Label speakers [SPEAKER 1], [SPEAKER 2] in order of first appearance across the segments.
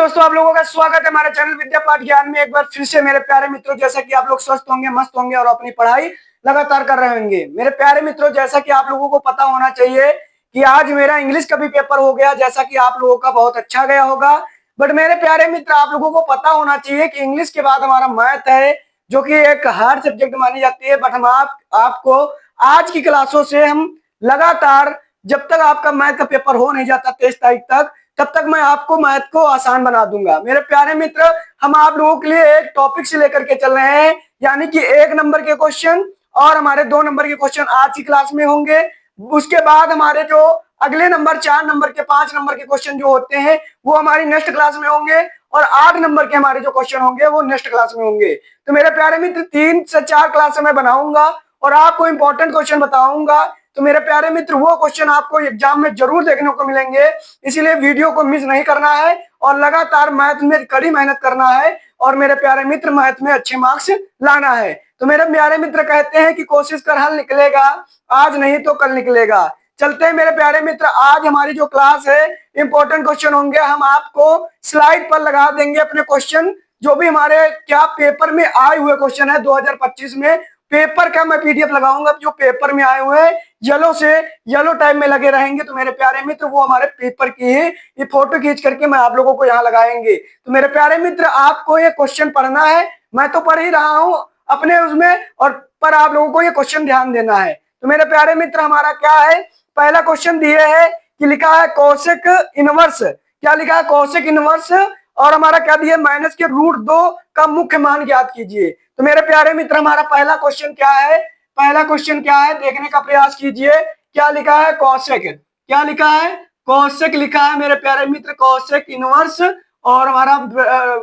[SPEAKER 1] दोस्तों आप लोगों का स्वागत है हमारे चैनल विद्या पाठ ज्ञान में। एक बार फिर से मेरे प्यारे मित्रों, जैसा कि आप लोग स्वस्थ होंगे, मस्त होंगे और अपनी पढ़ाई लगातार कर रहे होंगे। मेरे प्यारे मित्रों, जैसा कि आप लोगों को पता होना चाहिए कि आज मेरा इंग्लिश का भी पेपर हो गया, जैसा कि आप लोगों का बहुत अच्छा गया होगा। बट मेरे प्यारे मित्र, आप लोगों को पता होना चाहिए कि इंग्लिश के बाद हमारा मैथ है, जो कि एक हार्ड सब्जेक्ट मानी जाती है। बट हम आपको आज की क्लासों से हम लगातार, जब तक आपका मैथ का पेपर हो नहीं जाता 23 तारीख तक, तब तक मैं आपको मैथ को आसान बना दूंगा। मेरे प्यारे मित्र, हम आप लोगों के लिए एक टॉपिक से लेकर के चल रहे हैं, यानी कि 1 नंबर के क्वेश्चन और हमारे 2 नंबर के क्वेश्चन आज की क्लास में होंगे। उसके बाद हमारे जो अगले नंबर 4 नंबर के 5 नंबर के क्वेश्चन जो होते हैं वो हमारी नेक्स्ट क्लास में होंगे, और 8 नंबर के हमारे जो क्वेश्चन होंगे वो नेक्स्ट क्लास में होंगे। तो मेरे प्यारे मित्र, 3 से 4 क्लास में बनाऊंगा और आपको इंपॉर्टेंट क्वेश्चन बताऊंगा। तो मेरे प्यारे मित्र, वो क्वेश्चन आपको एग्जाम में जरूर देखने को मिलेंगे, इसीलिए वीडियो को मिस नहीं करना है और लगातार मैथ में कड़ी मेहनत करना है और मेरे प्यारे मित्र मैथ में अच्छे मार्क्स लाना है। तो मेरे प्यारे मित्र कहते हैं कि कोशिश कर हल निकलेगा, आज नहीं तो कल निकलेगा। चलते हैं मेरे प्यारे मित्र, आज हमारी जो क्लास है इंपॉर्टेंट क्वेश्चन होंगे। हम आपको स्लाइड पर लगा देंगे अपने क्वेश्चन, जो भी हमारे क्या पेपर में आए हुए क्वेश्चन है 2025 में। पेपर का मैं पीडीएफ लगाऊंगा, जो पेपर में आए हुए येलो से येलो टाइप में लगे रहेंगे। तो मेरे प्यारे मित्र, वो हमारे पेपर की ही ये फोटो खींच करके मैं आप लोगों को यहाँ लगाएंगे। तो मेरे प्यारे मित्र, आपको ये क्वेश्चन पढ़ना है, मैं तो पढ़ ही रहा हूँ अपने उसमें, और पर आप लोगों को ये क्वेश्चन ध्यान देना है। तो मेरे प्यारे मित्र, हमारा क्या है, पहला क्वेश्चन दिए है कि लिखा है कोसेक इनवर्स। क्या लिखा है? Cosec inverse. और हमारा क्या दिया? माइनस के √2 का मुख्य मान ज्ञात कीजिए। तो मेरे प्यारे मित्र, हमारा पहला क्वेश्चन क्या है? पहला क्वेश्चन क्या है देखने का प्रयास कीजिए। क्या लिखा है? कोसेक। क्या लिखा है? कोसेक लिखा है मेरे प्यारे मित्र, कोसेक इनवर्स। और हमारा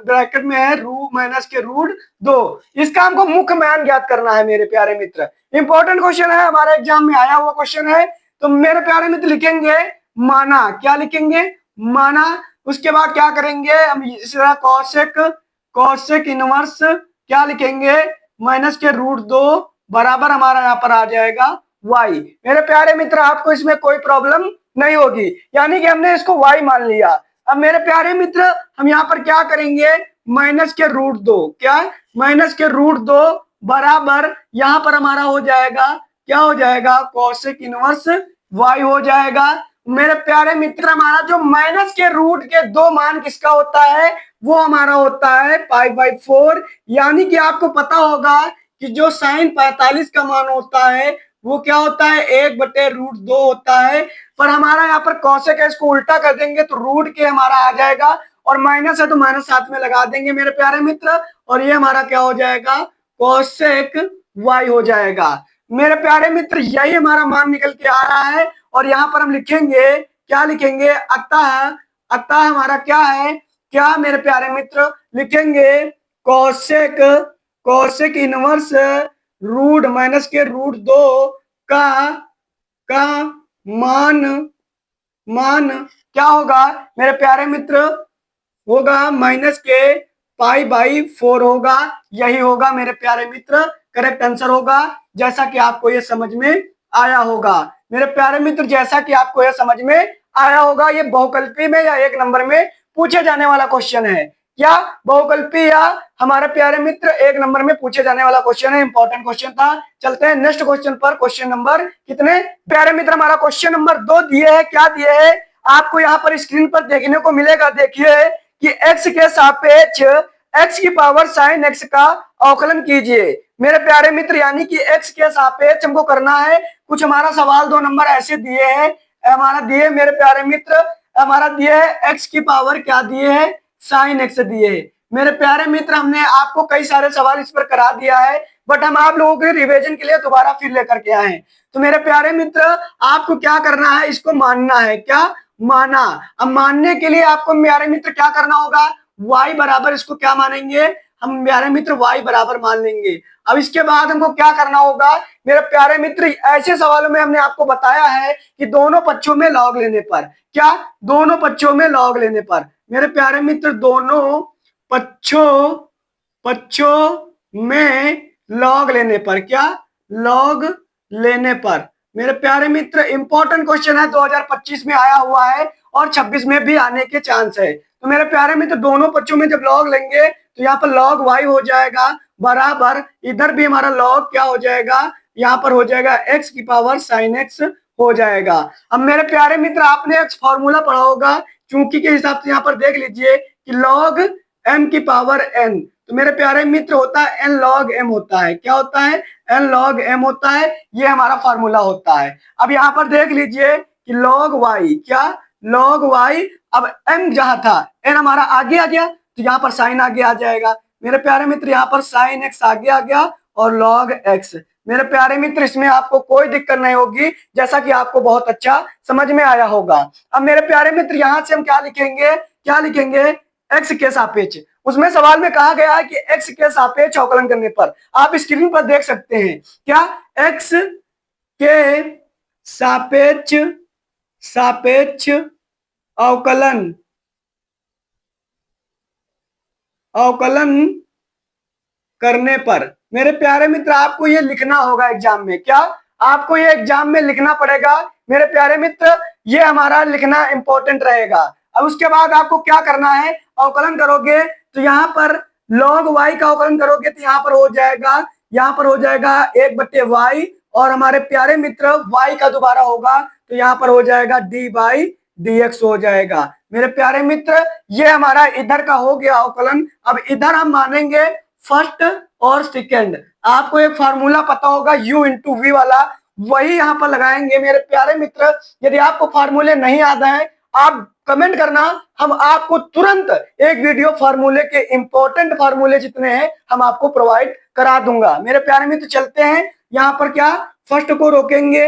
[SPEAKER 1] ब्रैकेट में है माइनस के √2। इसका हमको मुख्य मान ज्ञात करना है मेरे प्यारे मित्र। इंपॉर्टेंट क्वेश्चन है, हमारे एग्जाम में आया हुआ क्वेश्चन है। तो मेरे प्यारे मित्र लिखेंगे माना। क्या लिखेंगे? माना। उसके बाद क्या करेंगे हम? इस तरह कोसेक इनवर्स क्या लिखेंगे? माइनस के √2 बराबर हमारा यहाँ पर आ जाएगा y। मेरे प्यारे मित्र, आपको इसमें कोई प्रॉब्लम नहीं होगी, यानी कि हमने इसको y मान लिया। अब मेरे प्यारे मित्र, हम यहाँ पर क्या करेंगे? माइनस के √2। क्या? माइनस के √2 बराबर यहाँ पर हमारा हो जाएगा, क्या हो जाएगा? कोसेक इनवर्स y हो जाएगा। मेरे प्यारे मित्र, हमारा जो माइनस के रूट के 2 मान किसका होता है? वो हमारा होता है π/4। यानी कि आपको पता होगा कि जो साइन 45 का मान होता है वो क्या होता है? 1/√2 होता है। पर हमारा यहाँ पर कोसेक है, इसको उल्टा कर देंगे तो रूट के हमारा आ जाएगा, और माइनस है तो माइनस साथ में लगा देंगे मेरे प्यारे मित्र, और ये हमारा क्या हो जाएगा? कोसेक y हो जाएगा। मेरे प्यारे मित्र, यही हमारा मान निकल के आ रहा है। और यहाँ पर हम लिखेंगे, क्या लिखेंगे? अतः हमारा क्या है? क्या मेरे प्यारे मित्र लिखेंगे? कोसेक इनवर्स माइनस के √2 का मान क्या होगा मेरे प्यारे मित्र? होगा माइनस के π/4 होगा। यही होगा मेरे प्यारे मित्र करेक्ट आंसर होगा, जैसा कि आपको ये समझ में आया होगा। मेरे प्यारे मित्र, जैसा कि आपको यह समझ में आया होगा, ये बहुकल्पी में या 1 नंबर में पूछे जाने वाला क्वेश्चन है। क्या? बहुकल्पी या हमारे प्यारे मित्र 1 नंबर में पूछे जाने वाला क्वेश्चन है, इंपॉर्टेंट क्वेश्चन था। चलते हैं नेक्स्ट क्वेश्चन पर। क्वेश्चन नंबर कितने प्यारे मित्र? हमारा क्वेश्चन नंबर 2 दिए है। क्या दिए है आपको यहाँ पर स्क्रीन पर देखने को मिलेगा? देखिए कि x के सापेक्ष x की पावर sin x का अवकलन कीजिए। मेरे प्यारे मित्र, यानी कि x के सापेक्ष हमको करना है। कुछ हमारा सवाल 2 नंबर ऐसे दिए हैं, हमारा दिए मेरे प्यारे मित्र, हमारा दिए है x की पावर क्या दिए है? sin x दिए है। मेरे प्यारे मित्र, हमने आपको कई सारे सवाल इस पर करा दिया है, बट हम आप लोगों के रिवीजन के लिए दोबारा फिर लेकर के आए हैं। तो मेरे प्यारे मित्र, आपको क्या करना है? इसको मानना है। क्या? माना। अब मानने के लिए आपको प्यारे मित्र क्या करना होगा? y बराबर, इसको क्या मानेंगे हम प्यारे मित्र? y बराबर मान लेंगे। अब इसके बाद हमको क्या करना होगा मेरे प्यारे मित्र? ऐसे सवालों में हमने आपको बताया है कि दोनों पक्षों में लॉग लेने पर, क्या? दोनों पक्षों में लॉग लेने पर मेरे प्यारे मित्र, दोनों पक्षों में लॉग लेने पर, क्या? लॉग लेने पर मेरे प्यारे मित्र इंपॉर्टेंट क्वेश्चन है, 2025 में आया हुआ है और 26 में भी आने के चांस है। तो मेरे प्यारे मित्र दोनों पक्षों में जब लॉग लेंगे तो यहाँ पर लॉग वाई हो जाएगा बराबर, इधर भी हमारा लॉग क्या हो जाएगा, यहाँ पर हो जाएगा एक्स की पावर साइन एक्स हो जाएगा। अब मेरे प्यारे मित्र आपने एक फॉर्मूला पढ़ा होगा चूंकि के हिसाब से, यहाँ पर देख लीजिए कि लॉग एम की पावर एन, तो मेरे प्यारे मित्र होता है एन लॉग एम होता है, क्या होता है, एन लॉग एम होता है, ये हमारा फॉर्मूला होता है। अब यहाँ पर देख लीजिए कि लॉग वाई, क्या लॉग वाई, अब एम जहां था एन हमारा आगे आ गया तो यहाँ पर साइन आगे आ जाएगा मेरे प्यारे मित्र, यहाँ पर साइन एक्स आगे आ गया और लॉग एक्स। मेरे प्यारे मित्र इसमें आपको कोई दिक्कत नहीं होगी, जैसा कि आपको बहुत अच्छा समझ में आया होगा। अब मेरे प्यारे मित्र यहां से हम क्या लिखेंगे, क्या लिखेंगे, एक्स के सापेक्ष, उसमें सवाल में कहा गया है कि एक्स के सापेक्ष अवकलन करने पर, आप स्क्रीन पर देख सकते हैं क्या, एक्स के सापेक्ष, सापेक्ष अवकलन, अवकलन करने पर। मेरे प्यारे मित्र आपको ये लिखना होगा एग्जाम में, क्या आपको ये एग्जाम में लिखना पड़ेगा मेरे प्यारे मित्र, ये हमारा लिखना इंपॉर्टेंट रहेगा। अब उसके बाद आपको क्या करना है, अवकलन करोगे तो यहाँ पर log y का अवकलन करोगे तो यहाँ पर हो जाएगा, यहाँ पर हो जाएगा 1/y, और हमारे प्यारे मित्र y का दोबारा होगा तो यहाँ पर हो जाएगा d/dx हो जाएगा। मेरे प्यारे मित्र ये हमारा इधर का हो गया अवकलन। अब इधर हम मानेंगे फर्स्ट और सेकेंड, आपको एक फार्मूला पता होगा u इंटू वी वाला, वही यहाँ पर लगाएंगे मेरे प्यारे मित्र। यदि आपको फार्मूले नहीं आता है आप कमेंट करना, हम आपको तुरंत एक वीडियो फार्मूले के इंपॉर्टेंट फार्मूले जितने हैं हम आपको प्रोवाइड करा दूंगा। मेरे प्यारे मित्र चलते हैं, यहाँ पर क्या फर्स्ट को रोकेंगे,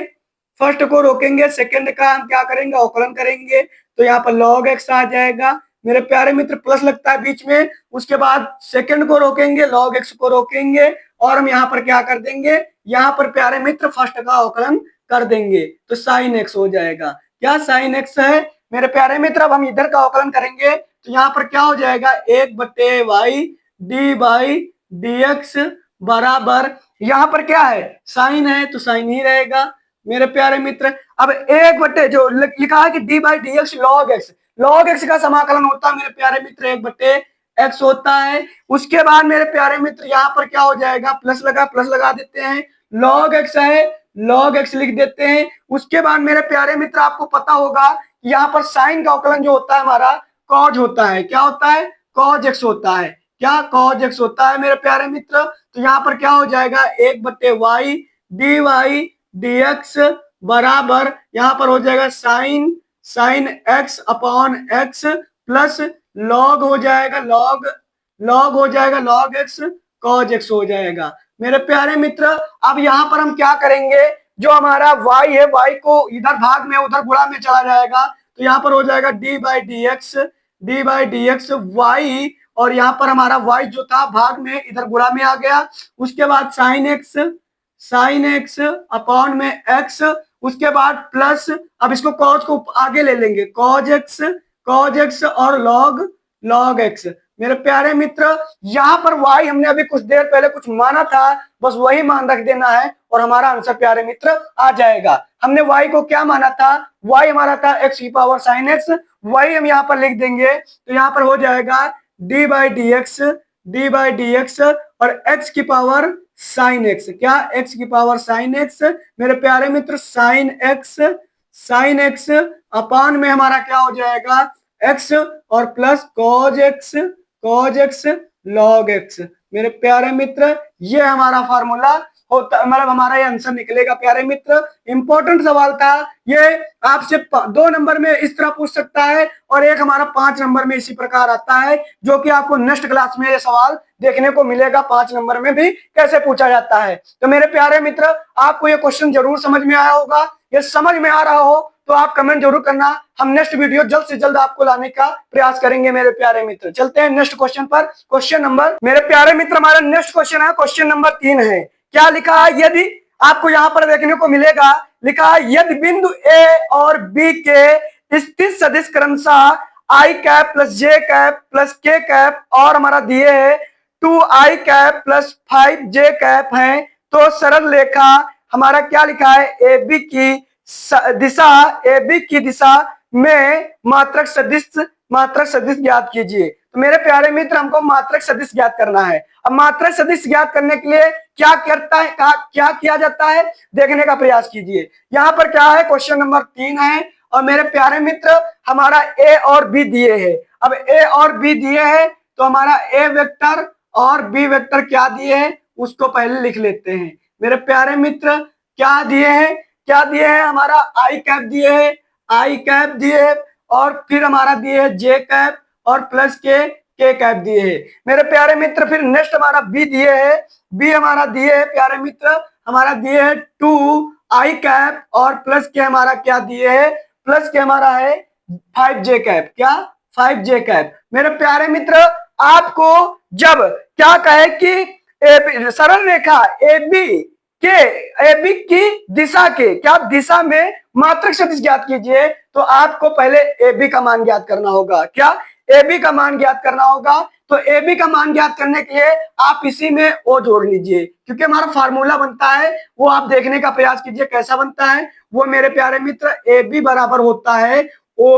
[SPEAKER 1] फर्स्ट को रोकेंगे, सेकंड का हम क्या करेंगे, अवकलन करेंगे तो यहाँ पर log x आ जाएगा मेरे प्यारे मित्र, प्लस लगता है बीच में, उसके बाद सेकंड को रोकेंगे, log x को रोकेंगे और हम यहाँ पर क्या कर देंगे, यहाँ पर प्यारे मित्र फर्स्ट का अवकलन कर देंगे तो साइन x हो जाएगा, क्या साइन x है मेरे प्यारे मित्र। अब हम इधर का अवकलन करेंगे तो यहाँ पर क्या हो जाएगा, 1/y d/dx बराबर, यहाँ पर क्या है साइन है तो साइन ही रहेगा मेरे प्यारे मित्र। अब 1 जो लिखा है कि d/dx log x, log x का समाकलन होता है मेरे प्यारे मित्र 1/x होता है। उसके बाद मेरे प्यारे मित्र यहाँ पर क्या हो जाएगा, प्लस लगा देते हैं, log x है log x लिख देते हैं। उसके बाद मेरे प्यारे मित्र आपको पता होगा यहाँ पर साइन का अवकलन जो होता है हमारा कॉज होता है, क्या होता है, कॉज एक्स होता है, क्या कॉज एक्स होता है मेरे प्यारे मित्र। तो यहाँ पर क्या हो जाएगा 1/y dy/dx बराबर, यहाँ पर हो जाएगा sine x upon x plus log हो जाएगा लॉग हो जाएगा log x कॉज x हो जाएगा मेरे प्यारे मित्र। अब यहाँ पर हम क्या करेंगे, जो हमारा y है y को इधर भाग में उधर गुणा में चला जाएगा तो यहाँ पर हो जाएगा d/dx y, और यहाँ पर हमारा y जो था भाग में इधर गुणा में आ गया। उसके बाद साइन एक्स अपॉन में x, उसके बाद प्लस, अब इसको कॉज को आगे ले लेंगे, कॉज एक्स और लॉग एक्स मेरे प्यारे मित्र। यहाँ पर y हमने अभी कुछ देर पहले कुछ माना था, बस वही मान रख देना है और हमारा आंसर प्यारे मित्र आ जाएगा। हमने y को क्या माना था, y हमारा था x की पावर साइन एक्स, वही हम यहाँ पर लिख देंगे तो यहाँ पर हो जाएगा d/dx और x की पावर साइन एक्स, क्या x की पावर साइन एक्स मेरे प्यारे मित्र, साइन एक्स अपान में हमारा क्या हो जाएगा x और plus cos x log x मेरे प्यारे मित्र। ये हमारा फार्मूला होता, मतलब हमारा ये आंसर निकलेगा प्यारे मित्र। इंपॉर्टेंट सवाल था ये, आपसे 2 नंबर में इस तरह पूछ सकता है और एक हमारा 5 नंबर में इसी प्रकार आता है, जो कि आपको नेक्स्ट क्लास में ये सवाल देखने को मिलेगा 5 नंबर में भी कैसे पूछा जाता है। तो मेरे प्यारे मित्र आपको ये क्वेश्चन जरूर समझ में आया होगा, ये समझ में आ रहा हो तो आप कमेंट जरूर करना, हम नेक्स्ट वीडियो जल्द से जल्द आपको लाने का प्रयास करेंगे मेरे प्यारे मित्र। चलते हैं नेक्स्ट क्वेश्चन पर। क्वेश्चन नंबर, मेरे प्यारे मित्र हमारा नेक्स्ट क्वेश्चन है क्वेश्चन नंबर 3 है। क्या लिखा है, यदि आपको यहाँ पर देखने को मिलेगा, लिखा है यदि बिंदु ए और बी के स्थित सदिश क्रमशः आई कैप प्लस जे कैप प्लस के कैप और हमारा दिए है 2i cap plus 5j cap है, तो सरल रेखा हमारा क्या लिखा है, ए बी की दिशा में मात्रक सदिश मात्रक सदिश ज्ञात कीजिए। तो मेरे प्यारे मित्र हमको मात्रक सदिश ज्ञात करना है। अब मात्रक सदिश ज्ञात करने के लिए क्या करता है, क्या किया जाता है, देखने का प्रयास कीजिए। यहाँ पर क्या है, क्वेश्चन नंबर 3 है और मेरे प्यारे मित्र हमारा ए और बी दिए है। अब ए और बी दिए है तो हमारा ए वेक्टर और बी वेक्टर क्या दिए हैं उसको पहले लिख लेते हैं। मेरे प्यारे मित्र क्या दिए हैं, क्या दिए हैं, हमारा आई कैप दिए है, आई कैप दिए है और फिर हमारा दिए है जे कैप और प्लस के कैप दिए है। मेरे प्यारे मित्र फिर नेक्स्ट हमारा बी दिए है, बी हमारा दिए है प्यारे मित्र, हमारा दिए है 2 आई कैप और प्लस के हमारा क्या दिए है, प्लस के हमारा है 5 जे कैप, क्या 5 जे कैप। मेरे प्यारे मित्र आपको जब क्या कहे कि सरल रेखा ए बी की दिशा के क्या दिशा में मात्रक सदिश ज्ञात कीजिए, तो आपको पहले ए बी का मान ज्ञात करना होगा। क्या ए बी का मान ज्ञात करना होगा। तो ए बी का मान ज्ञात करने के लिए आप इसी में ओ जोड़ लीजिए, क्योंकि हमारा फार्मूला बनता है वो आप देखने का प्रयास कीजिए कैसा बनता है। वो मेरे प्यारे मित्र ए बी बराबर होता है O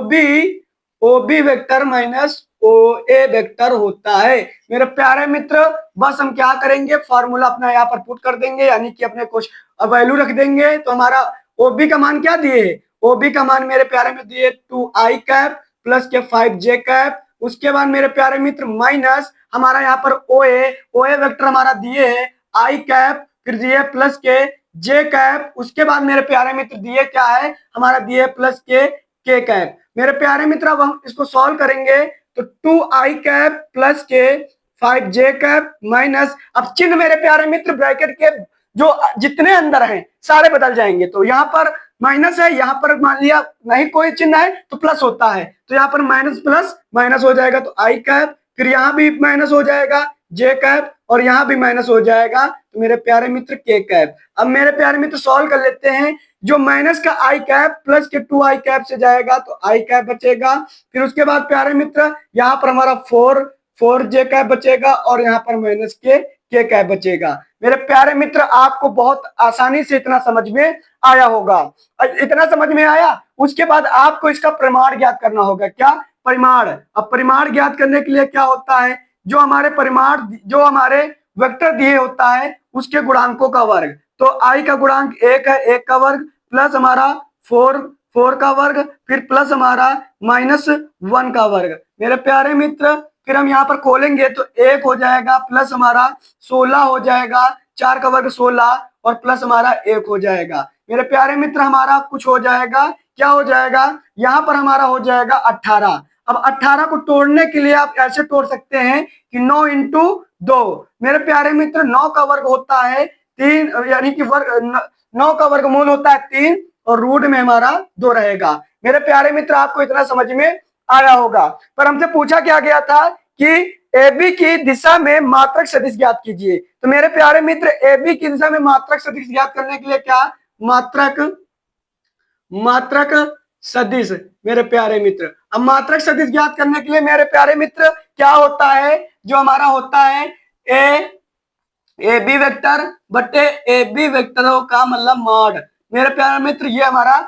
[SPEAKER 1] B vector minus O ए वेक्टर होता है। मेरे प्यारे मित्र बस हम क्या करेंगे, फॉर्मूला अपना यहाँ पर पुट कर देंगे, यानी कि अपने कुछ वैल्यू रख देंगे। तो हमारा ओ बी का मान क्या दिए है, ओ बी का मान मेरे प्यारे में दिए 2 आई कैप प्लस के 5 जे कैप। उसके बाद मेरे प्यारे मित्र माइनस हमारा यहाँ पर ओ ए वेक्टर हमारा दिए है आई कैप, फिर दिए प्लस के जे कैप। उसके बाद मेरे प्यारे मित्र दिए क्या है, हमारा दिए प्लस के कैप। मेरे प्यारे मित्र अब हम इसको सॉल्व करेंगे तो 2 आई कैप प्लस के 5 जे कैप माइनस, अब चिन्ह मेरे प्यारे मित्र ब्रैकेट के जो जितने अंदर हैं सारे बदल जाएंगे। तो यहाँ पर माइनस है, यहाँ पर मान लिया नहीं कोई चिन्ह है तो प्लस होता है, तो यहाँ पर माइनस प्लस माइनस हो जाएगा तो आई कैप, फिर यहाँ भी माइनस हो जाएगा जे कैप और यहाँ भी माइनस हो जाएगा तो मेरे प्यारे मित्र के कैप। अब मेरे प्यारे मित्र सॉल्व कर लेते हैं, जो माइनस का आई कैप प्लस के 2 आई कैप से जाएगा तो आई कैप बचेगा। फिर उसके बाद प्यारे मित्र यहाँ पर हमारा 4 जे कैप बचेगा और यहाँ पर माइनस के कैप बचेगा। मेरे प्यारे मित्र आपको बहुत आसानी से इतना समझ में आया होगा। इतना समझ में आया, उसके बाद आपको इसका परिमाण ज्ञात करना होगा। क्या परिमाण, अब परिमाण ज्ञात करने के लिए क्या होता है, जो हमारे परिमाण जो हमारे वेक्टर दिए होता है उसके गुणांकों का वर्ग। तो आई का गुणांक 1 है, 1 का वर्ग प्लस हमारा 4 का वर्ग फिर प्लस हमारा -1 का वर्ग। मेरे प्यारे मित्र फिर हम यहाँ पर खोलेंगे तो 1 हो जाएगा प्लस हमारा 16 हो जाएगा, 4 का वर्ग 16 और प्लस हमारा 1 हो जाएगा। मेरे प्यारे मित्र हमारा कुछ हो जाएगा, क्या हो जाएगा, यहाँ पर हमारा हो जाएगा 18। अब 18 को तोड़ने के लिए आप ऐसे तोड़ सकते हैं कि 9 इंटू 2। मेरे प्यारे मित्र 9 का वर्ग होता है 3, यानी कि वर्ग 9 का वर्गमूल होता है 3 और रूट में हमारा 2 रहेगा। मेरे प्यारे मित्र आपको इतना समझ में आया होगा। पर हमसे पूछा क्या गया था कि ए बी की दिशा में मात्रक सदिश ज्ञात कीजिए। तो मेरे प्यारे मित्र ए बी की दिशा में मात्रक सदिश ज्ञात करने के लिए क्या, मात्रक सदिश। मेरे प्यारे मित्र अब मात्रक सदिश ज्ञात करने के लिए मेरे प्यारे मित्र क्या होता है, जो हमारा होता है ए बी वेक्टर बटे ए बी वेक्टरों का मतलब मॉड। मेरे प्यारे मित्र ये हमारा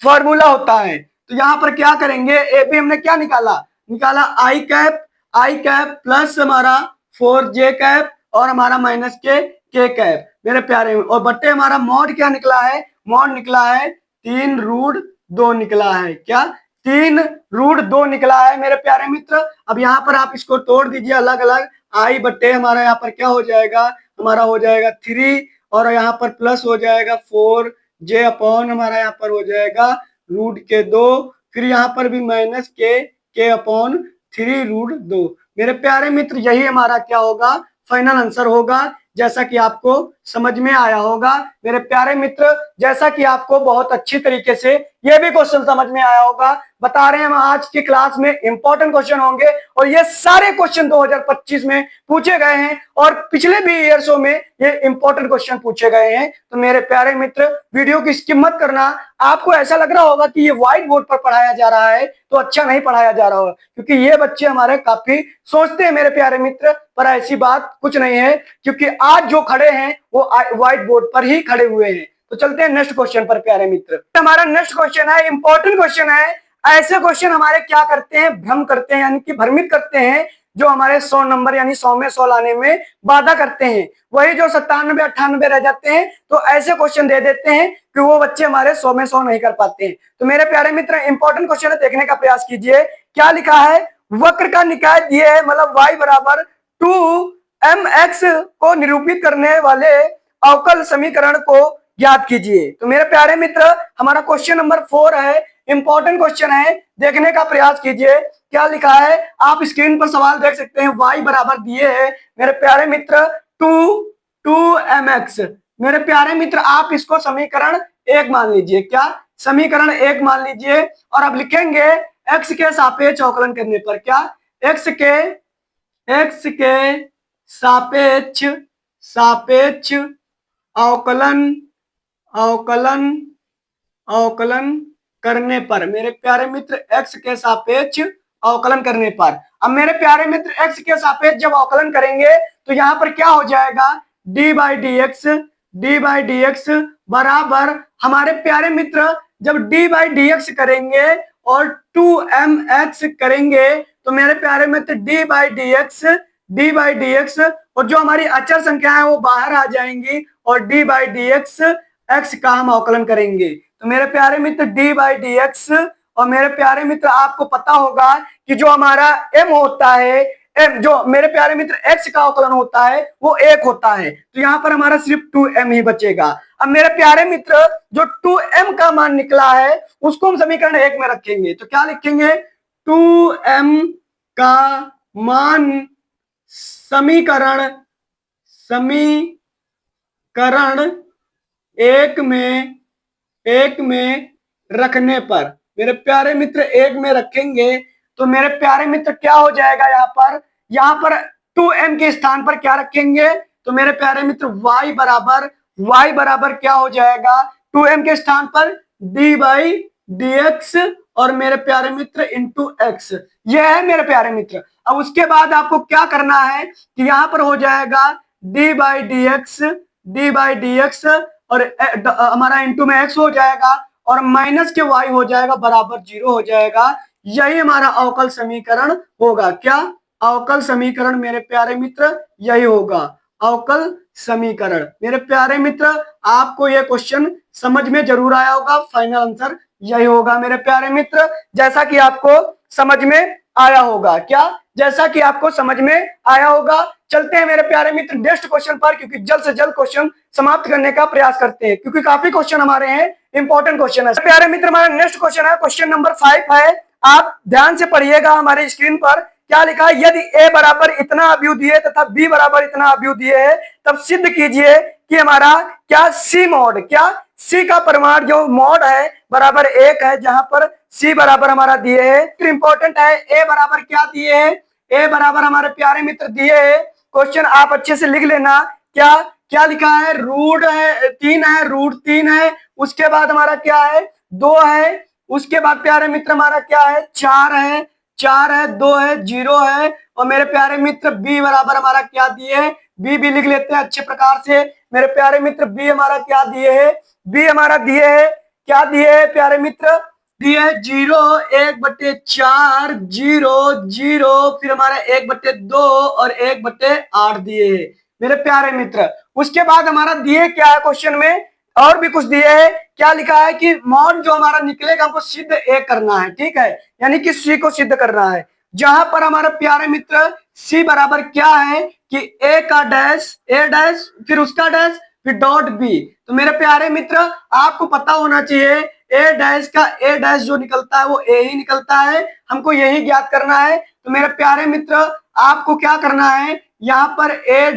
[SPEAKER 1] फॉर्मूला होता है। तो यहाँ पर क्या करेंगे, ए बी हमने क्या निकाला आई कैप प्लस हमारा 4 जे कैप और हमारा माइनस के कैप। मेरे प्यारे और बट्टे हमारा मॉड क्या निकला है, मॉड निकला है 3√2 निकला है। क्या 3√2 निकला है मेरे प्यारे मित्र। अब यहाँ पर आप इसको तोड़ दीजिए अलग अलग, आई बट्टे हमारा यहाँ पर क्या हो जाएगा, हमारा हो जाएगा 3 और यहाँ पर प्लस हो जाएगा 4 जे अपॉन हमारा यहाँ पर हो जाएगा √2, फिर यहाँ पर भी माइनस के अपॉन 3√2। मेरे प्यारे मित्र यही हमारा क्या होगा, फाइनल आंसर होगा, जैसा कि आपको समझ में आया होगा। मेरे प्यारे मित्र जैसा कि आपको बहुत अच्छी तरीके से ये भी क्वेश्चन समझ में आया होगा, बता रहे हैं हम आज की क्लास में इंपॉर्टेंट क्वेश्चन होंगे और ये सारे क्वेश्चन 2025 में पूछे गए हैं और पिछले भी ईयर्सों में ये इंपॉर्टेंट क्वेश्चन पूछे गए हैं। तो मेरे प्यारे मित्र वीडियो की स्किप मत करना। आपको ऐसा लग रहा होगा कि ये व्हाइट बोर्ड पर पढ़ाया जा रहा है तो अच्छा नहीं पढ़ाया जा रहा होगा, क्योंकि ये बच्चे हमारे काफी सोचते हैं मेरे प्यारे मित्र, पर ऐसी बात कुछ नहीं है, क्योंकि आज जो खड़े हैं वो व्हाइट बोर्ड पर ही खड़े हुए हैं। तो चलते हैं नेक्स्ट क्वेश्चन पर प्यारे मित्र। हमारा नेक्स्ट क्वेश्चन है, इंपॉर्टेंट क्वेश्चन है, ऐसे क्वेश्चन हमारे क्या करते हैं, भ्रम करते हैं, यानी कि भ्रमित करते हैं, जो हमारे 100 नंबर यानी 100 में 100 लाने में बाधा करते हैं। वही जो 97 98 रह जाते हैं, तो ऐसे क्वेश्चन दे देते हैं कि वो बच्चे हमारे 100 में 100 नहीं कर पाते हैं। तो मेरे प्यारे मित्र, इंपॉर्टेंट क्वेश्चन है, देखने का प्रयास कीजिए। क्या लिखा है, वक्र का निकाय दिए है, मतलब y बराबर 2mx को निरूपित करने वाले अवकल समीकरण को ज्ञात कीजिए। तो मेरे प्यारे मित्र, हमारा क्वेश्चन नंबर 4 है, इंपॉर्टेंट क्वेश्चन है, देखने का प्रयास कीजिए। क्या लिखा है, आप स्क्रीन पर सवाल देख सकते हैं। y बराबर दिए है मेरे प्यारे मित्र 2mx। मेरे प्यारे मित्र, आप इसको समीकरण 1 मान लीजिए। क्या, समीकरण 1 मान लीजिए। और अब लिखेंगे x के सापेक्ष अवकलन करने पर, क्या, x के सापेक्ष सापेक्ष अवकलन करने पर, मेरे प्यारे मित्र, x के सापेक्ष अवकलन करने पर। अब मेरे प्यारे मित्र, x के सापेक्ष जब अवकलन करेंगे तो यहाँ पर क्या हो जाएगा, d बाई डी एक्स बराबर, हमारे प्यारे मित्र, जब d बाई डी एक्स करेंगे और 2mx करेंगे तो मेरे प्यारे मित्र d बाई डी एक्स और जो हमारी अचर संख्या है वो बाहर आ जाएंगी और d by D x x का हम अवकलन करेंगे। तो मेरे प्यारे मित्र d बाई डी एक्स, और मेरे प्यारे मित्र आपको पता होगा कि जो हमारा m होता है, m जो मेरे प्यारे मित्र x का अवकलन होता है वो 1 होता है, तो यहाँ पर हमारा सिर्फ 2m ही बचेगा। अब मेरे प्यारे मित्र, जो 2m का मान निकला है उसको हम समीकरण 1 में रखेंगे। तो क्या लिखेंगे, 2m का मान समीकरण एक में रखने पर, मेरे प्यारे मित्र 1 में रखेंगे तो मेरे प्यारे मित्र क्या हो जाएगा, यहाँ पर 2m के स्थान पर क्या रखेंगे, तो मेरे प्यारे मित्र y बराबर क्या हो जाएगा, 2m के स्थान पर d बाई डी एक्स और मेरे प्यारे मित्र इंटू एक्स। यह है मेरे प्यारे मित्र। अब उसके बाद आपको क्या करना है कि यहाँ पर हो जाएगा d बाई डी एक्स और हमारा इंटू में x हो जाएगा और माइनस के y हो जाएगा बराबर 0 हो जाएगा। यही हमारा अवकल समीकरण होगा। क्या, अवकल समीकरण मेरे प्यारे मित्र यही होगा, अवकल समीकरण। मेरे प्यारे मित्र, आपको यह क्वेश्चन समझ में जरूर आया होगा, फाइनल आंसर यही होगा मेरे प्यारे मित्र, जैसा कि आपको समझ में आया होगा। क्या, जैसा कि आपको समझ में आया होगा। चलते हैं मेरे प्यारे मित्र नेक्स्ट क्वेश्चन पर, क्योंकि जल्द से जल्द क्वेश्चन समाप्त करने का प्रयास करते हैं, क्योंकि काफी क्वेश्चन हमारे हैं, इंपॉर्टेंट क्वेश्चन है। प्यारे मित्र, हमारा नेक्स्ट क्वेश्चन है, क्वेश्चन नंबर 5 है। आप ध्यान से पढ़िएगा हमारे स्क्रीन पर। क्या लिखा है, यदि a बराबर इतना अवयव दिए तथा b बराबर इतना अवयव दिए है तब सिद्ध कीजिए कि हमारा क्या c मॉड, क्या c का परिमाण जो मॉड है बराबर 1 है, जहां पर c बराबर हमारा दिए है। तो इंपॉर्टेंट है, a बराबर क्या दिए है, a बराबर हमारे प्यारे मित्र दिए है। क्वेश्चन आप अच्छे से लिख लेना। क्या क्या लिखा है, रूट है 3 है, रूट 3 है, उसके बाद हमारा क्या है 2 है, उसके बाद प्यारे मित्र हमारा क्या है 4 है, 2 है, 0 है, और मेरे प्यारे मित्र b बराबर हमारा क्या दिए है, b भी लिख लेते हैं अच्छे प्रकार से। मेरे प्यारे मित्र b हमारा क्या दिए है, b हमारा दिए है, क्या दिए है प्यारे मित्र, दिए 0 1/4 0 0, फिर हमारा 1/2 और 1/8 दिए है मेरे प्यारे मित्र। उसके बाद हमारा दिए क्या है क्वेश्चन में, और भी कुछ दिए है। क्या लिखा है कि मॉड जो हमारा निकलेगा हमको सिद्ध ए करना है, ठीक है, यानी कि सी को सिद्ध करना है, जहां पर हमारे प्यारे मित्र सी बराबर क्या है कि ए का डैश, ए डैश, फिर उसका डैश, फिर डॉट बी। तो मेरे प्यारे मित्र आपको पता होना चाहिए ए डैश का ए डैश जो निकलता है वो ए ही निकलता है, हमको यही ज्ञात करना है। तो मेरे प्यारे मित्र आपको क्या करना है, यहाँ पर ए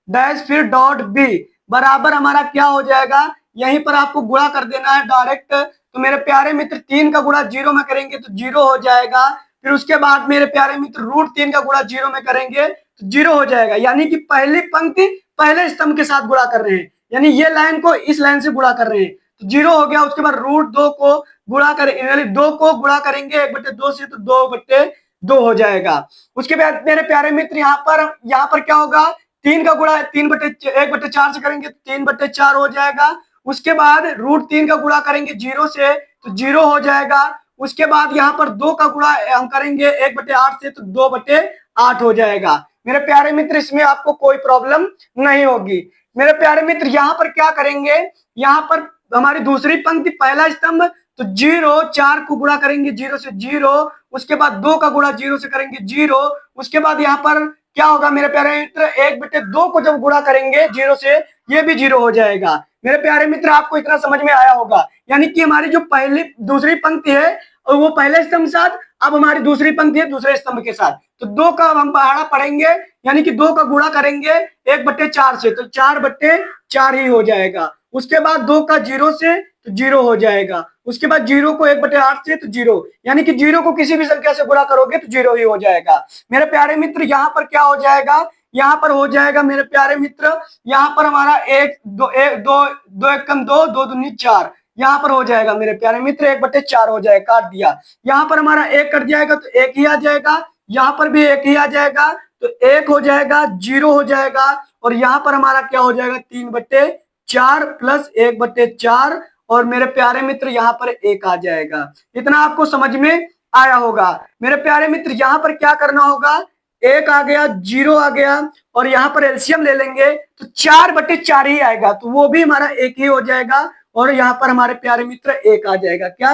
[SPEAKER 1] डैश फिर डॉट बी बराबर हमारा क्या हो जाएगा, यहीं पर आपको गुणा कर देना है डायरेक्ट। तो मेरे प्यारे मित्र 3 का गुणा 0 में करेंगे तो 0 हो जाएगा, फिर उसके बाद मेरे प्यारे मित्र रूट 3 का गुणा 0 में करेंगे तो 0 हो जाएगा, यानी कि पहली पंक्ति पहले स्तंभ के साथ गुणा कर रहे हैं, यानी ये लाइन को इस लाइन से गुणा कर रहे हैं, तो 0 हो गया। उसके बाद रूट 2 को गुणा करें, यानी 2 को गुणा करेंगे 1/2 से तो 2/2 हो जाएगा। उसके बाद मेरे प्यारे मित्र यहाँ पर क्या होगा, 3 का गुणा 1/4 से करेंगे तो 3/4 हो जाएगा। उसके बाद रूट 3 का गुणा करेंगे 0 से तो 0 हो जाएगा। उसके बाद यहाँ पर 2 का गुणा हम करेंगे 1/8 से, तो 2/8 हो जाएगा। मेरे प्यारे मित्र इसमें आपको कोई प्रॉब्लम नहीं होगी। मेरे प्यारे मित्र यहाँ पर क्या करेंगे, यहाँ पर हमारी दूसरी पंक्ति पहला स्तंभ, तो 0 4 को गुणा करेंगे 0 से 0, उसके बाद 2 का गुणा 0 से करेंगे 0, उसके बाद यहाँ पर क्या होगा मेरे प्यारे मित्र 1/2 को जब गुणा करेंगे 0 से, ये भी 0 हो जाएगा। मेरे प्यारे मित्र आपको इतना समझ में आया होगा, यानी कि हमारी जो पहली दूसरी पंक्ति है और वो पहले स्तंभ के साथ, अब हमारी दूसरी पंक्ति है दूसरे स्तंभ के साथ, तो 2 का हम पहाड़ा पढ़ेंगे, यानी कि 2 का गुणा करेंगे 1/4 से, तो 4/4 ही हो जाएगा। उसके बाद 2 का 0 से, तो 0 हो जाएगा। उसके बाद 0 को 1/8 से, तो 0, यानी कि 0 को किसी भी संख्या से गुणा करोगे तो 0 ही हो जाएगा। मेरे प्यारे मित्र यहाँ पर क्या हो जाएगा, यहाँ पर हो जाएगा मेरे प्यारे मित्र, यहाँ पर हमारा 1 2 1 2 2 1 2 2 दूनी 4, यहाँ पर हो जाएगा मेरे प्यारे मित्र 1/4 हो जाएगा, काट दिया। यहाँ पर हमारा 1 कट जाएगा तो 1 ही आ जाएगा, यहाँ पर भी 1 ही आ जाएगा, तो 1 हो जाएगा, 0 हो जाएगा, और यहाँ पर हमारा क्या हो जाएगा 3/4 प्लस 1/4, और मेरे प्यारे मित्र यहाँ पर 1 आ जाएगा। इतना आपको समझ में आया होगा। मेरे प्यारे मित्र यहाँ पर क्या करना होगा, 1 आ गया, 0 आ गया, और यहाँ पर एलसीएम ले लेंगे तो 4/4 ही आएगा, तो वो भी हमारा 1 ही हो जाएगा, और यहाँ पर हमारे प्यारे मित्र 1 आ जाएगा। क्या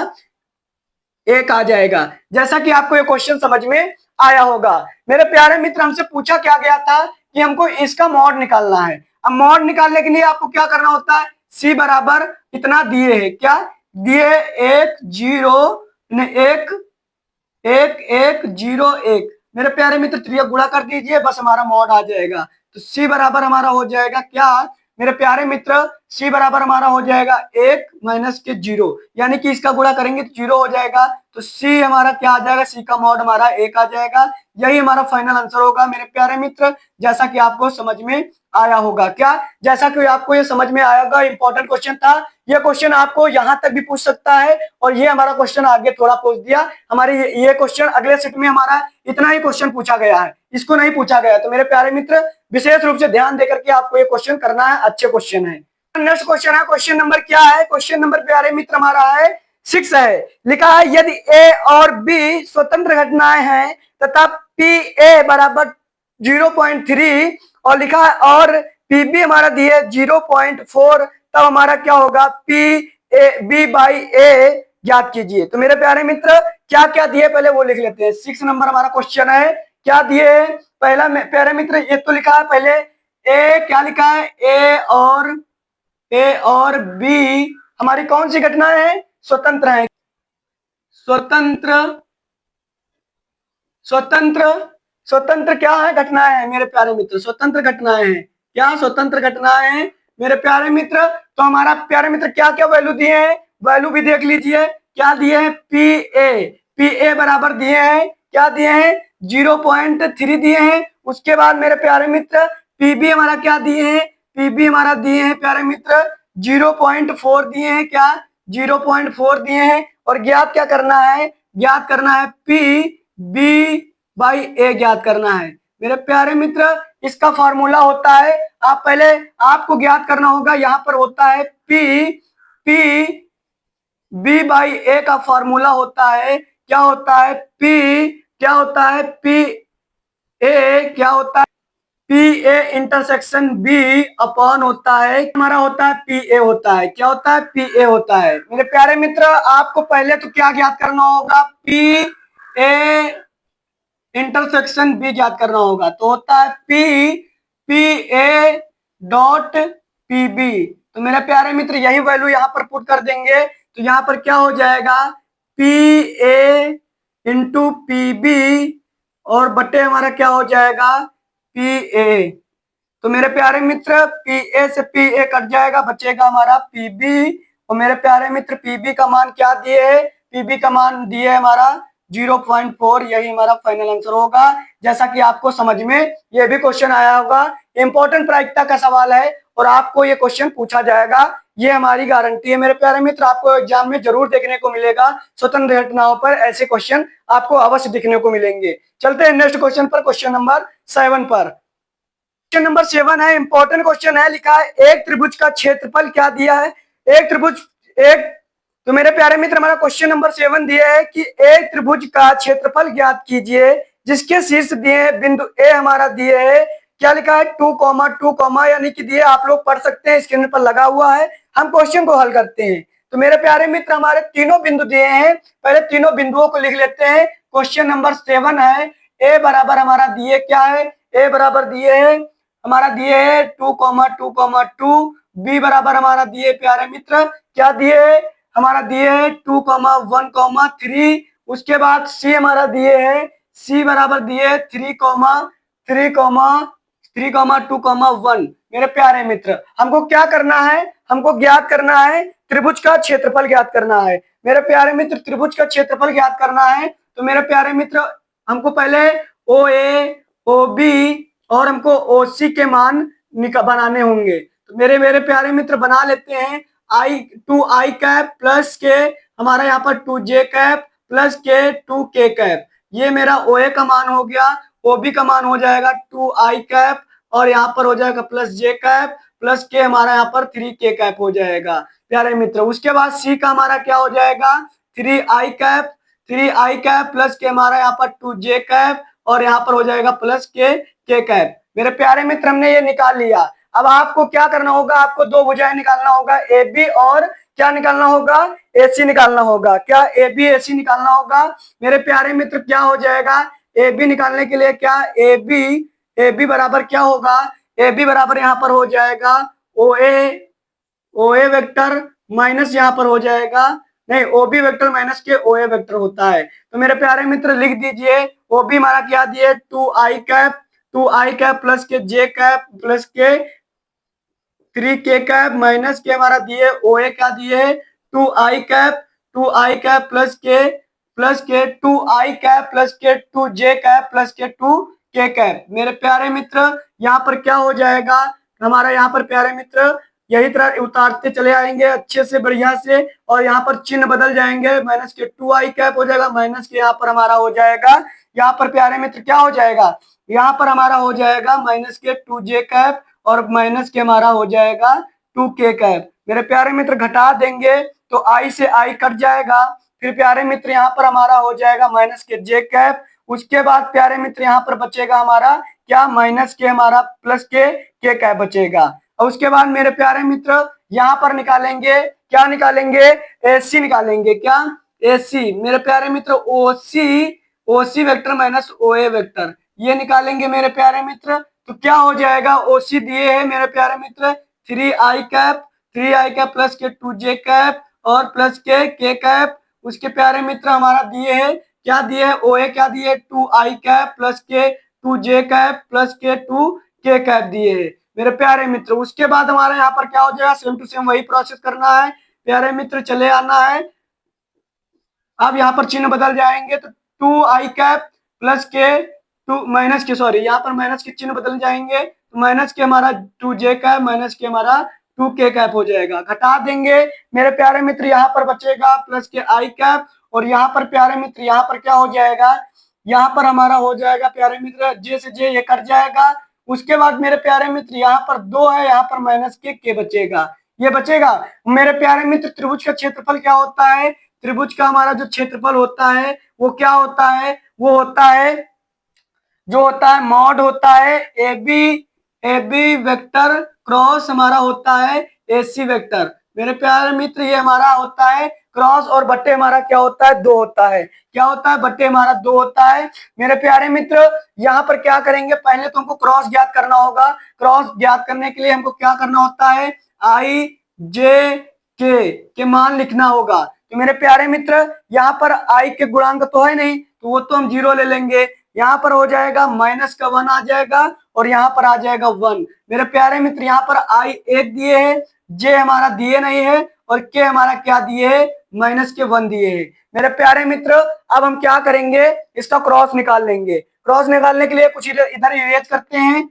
[SPEAKER 1] 1 आ जाएगा। जैसा कि आपको ये क्वेश्चन समझ में आया होगा। मेरे प्यारे मित्र हमसे पूछा क्या गया था कि हमको इसका मॉड निकालना है। अब मॉड निकालने के लिए आपको क्या करना होता है, C बराबर इतना दिए है, क्या दिए 1 0 1 1 1 0 1। मेरे प्यारे मित्र त्रिया गुणा कर दीजिए, बस हमारा मॉड आ जाएगा। तो C बराबर हमारा हो जाएगा क्या मेरे प्यारे मित्र, C बराबर हमारा हो जाएगा 1 माइनस के 0, यानी कि इसका गुणा करेंगे तो 0 हो जाएगा, तो C हमारा क्या आ जाएगा, C का मॉड हमारा 1 आ जाएगा। यही हमारा फाइनल आंसर होगा मेरे प्यारे मित्र, जैसा कि आपको समझ में आया होगा। क्या जैसा कि आपको ये समझ में आएगा, इंपॉर्टेंट क्वेश्चन था ये। क्वेश्चन आपको यहाँ तक भी पूछ सकता है, और ये हमारा क्वेश्चन आगे थोड़ा पूछ दिया। हमारे ये क्वेश्चन अगले सेट में हमारा इतना ही क्वेश्चन पूछा गया है, इसको नहीं पूछा गया। तो मेरे प्यारे मित्र विशेष रूप से ध्यान देकर के आपको ये क्वेश्चन करना है, अच्छे क्वेश्चन है। नेक्स्ट क्वेश्चन है, क्वेश्चन नंबर क्या है, क्वेश्चन नंबर प्यारे मित्र हमारा है 6 है। लिखा है यदि ए और बी स्वतंत्र घटनाएं हैं तथा पी ए बराबर 0.3 और लिखा है और पी बी हमारा दिए 0.4, तब हमारा क्या होगा पी ए बी बाई ए ज्ञात कीजिए। तो मेरे प्यारे मित्र क्या क्या दिए पहले वो लिख लेते हैं। 6 नंबर हमारा क्वेश्चन है, क्या दिए पहला प्यारे मित्र, ये तो लिखा है पहले ए, क्या लिखा है ए और बी हमारी कौन सी घटनाएं हैं, स्वतंत्र है। स्वतंत्र स्वतंत्र स्वतंत्र क्या है, घटनाएं हैं मेरे प्यारे मित्र, स्वतंत्र घटनाएं हैं। क्या स्वतंत्र घटनाएं हैं मेरे प्यारे मित्र। तो हमारा प्यारे मित्र क्या क्या वैल्यू दिए हैं, वैल्यू भी देख लीजिए। क्या दिए हैं, पी ए बराबर दिए हैं, क्या दिए हैं 0.3 दिए हैं। उसके बाद मेरे प्यारे मित्र पी बी हमारा क्या दिए हैं, पी बी हमारा दिए हैं प्यारे मित्र 0.4 दिए हैं, क्या 0.4 दिए हैं। और ज्ञात क्या करना है, ज्ञात करना है पी बी बाई ए ज्ञात करना है मेरे प्यारे मित्र। इसका फॉर्मूला होता है, आप पहले आपको ज्ञात करना होगा, यहाँ पर होता है पी बी बाई ए का फॉर्मूला होता है, क्या होता है पी, क्या होता है पी ए, क्या होता है P A intersection B upon होता है, हमारा होता है पी ए होता है, क्या होता है पी ए होता है। मेरे प्यारे मित्र आपको पहले तो क्या ज्ञात करना होगा, पी ए इंटरसेक्शन बी ज्ञात करना होगा, तो होता है P A dot P B. तो मेरे प्यारे मित्र यही वैल्यू यहाँ पर पुट कर देंगे, तो यहाँ पर क्या हो जाएगा P A into P B और बटे हमारा क्या हो जाएगा पी ए। तो मेरे प्यारे मित्र पी ए से पी ए कट जाएगा, बचेगा हमारा पी बी। और मेरे प्यारे मित्र पी बी का मान क्या दिए है, पी बी का मान दिए है हमारा 0.4, यही हमारा फाइनल आंसर होगा। जैसा कि आपको समझ में ये भी क्वेश्चन आया होगा, इंपॉर्टेंट प्रायिकता का सवाल है और आपको ये क्वेश्चन पूछा जाएगा, ये हमारी गारंटी है मेरे प्यारे मित्र। आपको एग्जाम में जरूर देखने को मिलेगा, स्वतंत्र घटनाओं पर ऐसे क्वेश्चन आपको अवश्य दिखने को मिलेंगे। चलते हैं नेक्स्ट क्वेश्चन पर, क्वेश्चन नंबर 7 पर। क्वेश्चन नंबर 7 है, इंपॉर्टेंट क्वेश्चन है। लिखा है एक त्रिभुज का क्षेत्रफल क्या दिया है, एक त्रिभुज एक तो मेरे प्यारे मित्र हमारा क्वेश्चन नंबर 7 दिया है कि एक त्रिभुज का क्षेत्रफल ज्ञात कीजिए जिसके शीर्ष दिए हैं बिंदु ए हमारा दिए है, क्या लिखा है 2, यानी कि दिए, आप लोग पढ़ सकते हैं, स्क्रीन पर लगा हुआ है। हम क्वेश्चन को हल करते हैं। तो मेरे प्यारे मित्र हमारे तीनों बिंदु दिए हैं, पहले तीनों बिंदुओं को लिख लेते हैं। क्वेश्चन नंबर 7 है, ए बराबर हमारा दिए क्या है, ए बराबर दिए है हमारा दिए है 2, बी बराबर हमारा दिए प्यारे मित्र क्या दिए है, हमारा दिए है 2, 1, 3। उसके बाद सी हमारा दिए है, सी बराबर दिए 3, 2, 1। मेरे प्यारे मित्र हमको क्या करना है, हमको ज्ञात करना है त्रिभुज का क्षेत्रफल ज्ञात करना है। मेरे प्यारे मित्र त्रिभुज का क्षेत्रफल ज्ञात करना है। तो मेरे प्यारे मित्र हमको पहले ओ ए, ओ बी और हमको ओ सी के मान बनाने होंगे। तो मेरे प्यारे मित्र बना लेते हैं। I कैप प्लस के हमारा यहाँ पर 2j कैप प्लस के 2k कैप, ये मेरा ओ ए का मान हो गया। ओ बी का मान हो जाएगा 2i कैप और यहाँ पर हो जाएगा प्लस j कैप प्लस के हमारा यहाँ पर 3k कैप हो जाएगा प्यारे मित्र। उसके बाद सी का हमारा क्या हो जाएगा 3i कैप प्लस के हमारा यहाँ पर 2j कैप और यहाँ पर हो जाएगा प्लस के कैप। मेरे प्यारे मित्र हमने ये निकाल लिया। अब आपको क्या करना होगा, आपको दो भुजाएं निकालना होगा, ए बी और क्या निकालना होगा, एसी निकालना होगा। क्या ए बी एसी निकालना होगा। मेरे प्यारे मित्र क्या हो जाएगा, ए बी निकालने के लिए क्या ए बी बराबर क्या होगा, ए बी बराबर यहाँ पर हो जाएगा ओ ए वेक्टर माइनस यहाँ पर हो जाएगा, नहीं ओ बी वेक्टर माइनस के ओ ए वेक्टर होता है। तो मेरे प्यारे मित्र लिख दीजिए ओ बी हमारा क्या दिए 2i कैप प्लस के j कैप प्लस के 3k कैप माइनस के हमारा दिए ओ ए क्या दिए 2i कैप प्लस के 2i कैप प्लस के 2j कैप प्लस के 2k कैप। मेरे प्यारे मित्र यहाँ पर क्या हो जाएगा हमारा, यहाँ पर प्यारे मित्र यही तरह उतारते चले आएंगे अच्छे से बढ़िया से और यहाँ पर चिन्ह बदल जाएंगे, माइनस के 2i कैप हो जाएगा माइनस के यहाँ पर हमारा हो जाएगा, यहाँ पर प्यारे मित्र क्या हो जाएगा, यहाँ पर हमारा हो जाएगा माइनस के 2j कैप और माइनस के हमारा हो जाएगा 2k कैप। मेरे प्यारे मित्र घटा देंगे तो i से i कट जाएगा, फिर प्यारे मित्र यहाँ पर हमारा हो जाएगा माइनस के j कैप। उसके बाद प्यारे मित्र यहाँ पर बचेगा हमारा क्या माइनस के हमारा प्लस के k कैप बचेगा। और उसके बाद मेरे प्यारे मित्र यहाँ पर निकालेंगे क्या निकालेंगे, एसी निकालेंगे, क्या एसी। मेरे प्यारे मित्र ओसी वेक्टर माइनस ओ ए वेक्टर ये निकालेंगे मेरे प्यारे मित्र। तो क्या हो जाएगा, ओसी दिए है मेरे प्यारे मित्र 3i कैप प्लस के 2j कैप और प्लस के कैप। उसके प्यारे मित्र हमारा दिए है क्या दिए है, ओ ए क्या दिए 2i कैप प्लस के 2j कैप प्लस के 2k कैप दिए है मेरे प्यारे मित्र। उसके बाद हमारे यहाँ पर क्या हो जाएगा, सेम टू सेम वही प्रोसेस करना है प्यारे मित्र, चले आना है। अब यहाँ पर चिन्ह बदल जाएंगे तो 2i कैप प्लस के माइनस के सॉरी यहाँ पर माइनस के चिन्ह बदल जाएंगे तो माइनस के हमारा 2j कैप माइनस के हमारा 2k कैप हो जाएगा। घटा देंगे मेरे प्यारे मित्र यहाँ पर बचेगा प्लस के i कैप और यहाँ पर प्यारे मित्र यहाँ पर क्या हो जाएगा, यहाँ पर हमारा हो जाएगा प्यारे मित्र j से j ये कट जाएगा। उसके बाद मेरे प्यारे मित्र यहाँ पर 2 है, यहाँ पर माइनस के k बचेगा, ये बचेगा। मेरे प्यारे मित्र त्रिभुज का क्षेत्रफल क्या होता है, त्रिभुज का हमारा जो क्षेत्रफल होता है वो क्या होता है, वो होता है जो होता है मॉड होता है ए बी वेक्टर क्रॉस हमारा होता है एसी वेक्टर। मेरे प्यारे मित्र ये हमारा होता है क्रॉस और बट्टे हमारा क्या होता है 2 होता है, क्या होता है बट्टे हमारा 2 होता है। मेरे प्यारे मित्र यहाँ पर क्या करेंगे, पहले तो हमको क्रॉस ज्ञात करना होगा। क्रॉस ज्ञात करने के लिए हमको क्या करना होता है, आई जे के मान लिखना होगा। तो मेरे प्यारे मित्र यहाँ पर आई के गुणांक तो है नहीं तो वो तो हम 0 ले लेंगे, यहाँ पर हो जाएगा माइनस का 1 आ जाएगा और यहाँ पर आ जाएगा 1। मेरे प्यारे मित्र यहाँ पर आई 1 दिए है, जे हमारा दिए नहीं है और के हमारा क्या दिए है माइनस के 1 दिए है। मेरे प्यारे मित्र अब हम क्या करेंगे, इसका क्रॉस निकाल लेंगे। क्रॉस निकालने के लिए कुछ इधर इरेज करते हैं।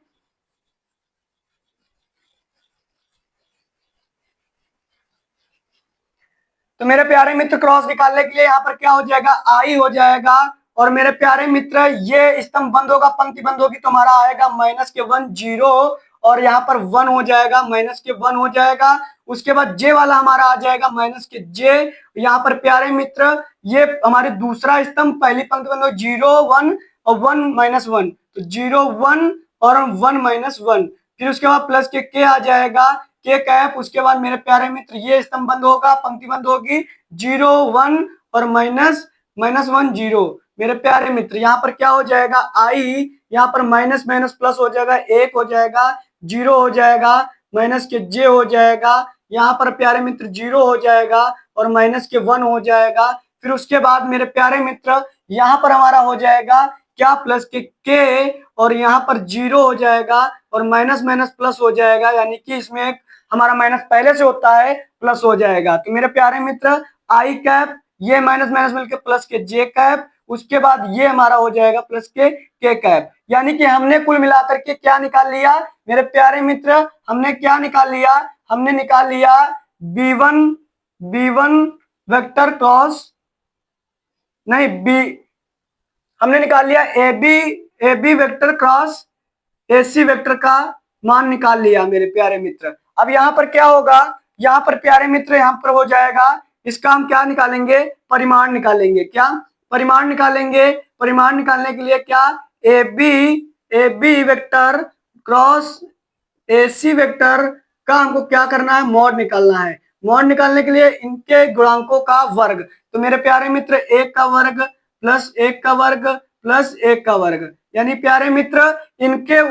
[SPEAKER 1] तो मेरे प्यारे मित्र क्रॉस निकालने के लिए यहाँ पर क्या हो जाएगा, आई हो जाएगा और मेरे प्यारे मित्र ये स्तंभ बंद होगा, पंक्ति बंद होगी तो हमारा आएगा माइनस के 1 0 और यहाँ पर 1 हो जाएगा माइनस के 1 हो जाएगा। उसके बाद जे वाला हमारा आ जाएगा माइनस के जे। यहाँ पर प्यारे मित्र ये हमारे दूसरा स्तंभ, पहली पंक्ति बंद हो 0 1 और 1 माइनस 1, तो 0 1 और 1 माइनस 1। फिर उसके बाद प्लस के आ जाएगा के कैप। उसके बाद मेरे प्यारे मित्र ये स्तंभ बंद होगा, पंक्ति बंद होगी 0 1 और माइनस 1 0। मेरे प्यारे मित्र यहाँ पर क्या हो जाएगा आई, यहाँ पर माइनस माइनस प्लस हो जाएगा, 1 हो जाएगा, 0 हो जाएगा, माइनस के जे हो जाएगा, यहाँ पर प्यारे मित्र 0 हो जाएगा और माइनस के 1 हो जाएगा। फिर उसके बाद मेरे प्यारे मित्र यहाँ पर हमारा हो जाएगा क्या प्लस के और यहाँ पर 0 हो जाएगा और माइनस माइनस प्लस हो जाएगा, यानी कि इसमें एक हमारा माइनस पहले से होता है प्लस हो जाएगा। तो मेरे प्यारे मित्र आई कैप, ये माइनस माइनस मिलकर प्लस के जे कैप, उसके बाद ये हमारा हो जाएगा प्लस के कैप। यानी कि हमने कुल मिलाकर के क्या निकाल लिया मेरे प्यारे मित्र, हमने क्या निकाल लिया, हमने निकाल लिया b1 वेक्टर क्रॉस, नहीं बी, हमने निकाल लिया A B vector cross A C vector का मान निकाल लिया मेरे प्यारे मित्र। अब यहाँ पर क्या होगा, यहाँ पर प्यारे मित्र यहाँ पर हो जाएगा, इसका हम क्या निकालेंगे, परिमाण निकालेंगे। क्या परिमाण निकालेंगे, परिमाण निकालने के लिए क्या A B vector cross A C vector का हमको क्या करना है, मॉड निकालना है। मॉड निकालने के लिए इनके गुणांकों का वर्ग, तो मेरे प्यारे मित्र 1 का वर्ग प्लस 1 का वर्ग प्लस 1 का वर्ग, यानी प्यारे मित्र इनके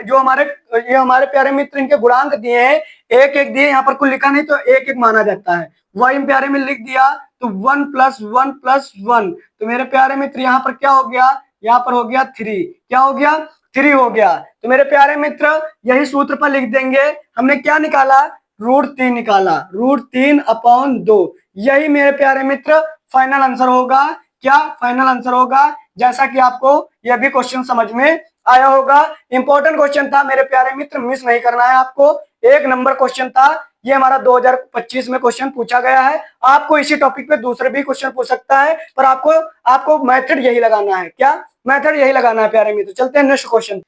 [SPEAKER 1] जो हमारे ये हमारे प्यारे मित्र इनके गुणांक दिए हैं, एक एक दिए, यहाँ पर कुछ लिखा नहीं तो एक एक माना जाता है, वही प्यारे में लिख दिया तो 1 + 1 + 1। तो मेरे प्यारे मित्र यहाँ पर क्या हो गया, यहाँ पर हो गया 3, क्या हो गया 3 हो गया। तो मेरे प्यारे मित्र यही सूत्र पर लिख देंगे, हमने क्या निकाला √3 निकाला, √3/2। यही मेरे प्यारे मित्र फाइनल आंसर होगा। क्या फाइनल आंसर होगा, जैसा कि आपको यह भी क्वेश्चन समझ में आया होगा। इंपॉर्टेंट क्वेश्चन था मेरे प्यारे मित्र, मिस नहीं करना है आपको, 1 नंबर क्वेश्चन था। ये हमारा 2025 में क्वेश्चन पूछा गया है। आपको इसी टॉपिक पे दूसरे भी क्वेश्चन पूछ सकता है, पर आपको मेथड यही लगाना है। क्या मेथड यही लगाना है प्यारे मित्र। चलते हैं नेक्स्ट क्वेश्चन।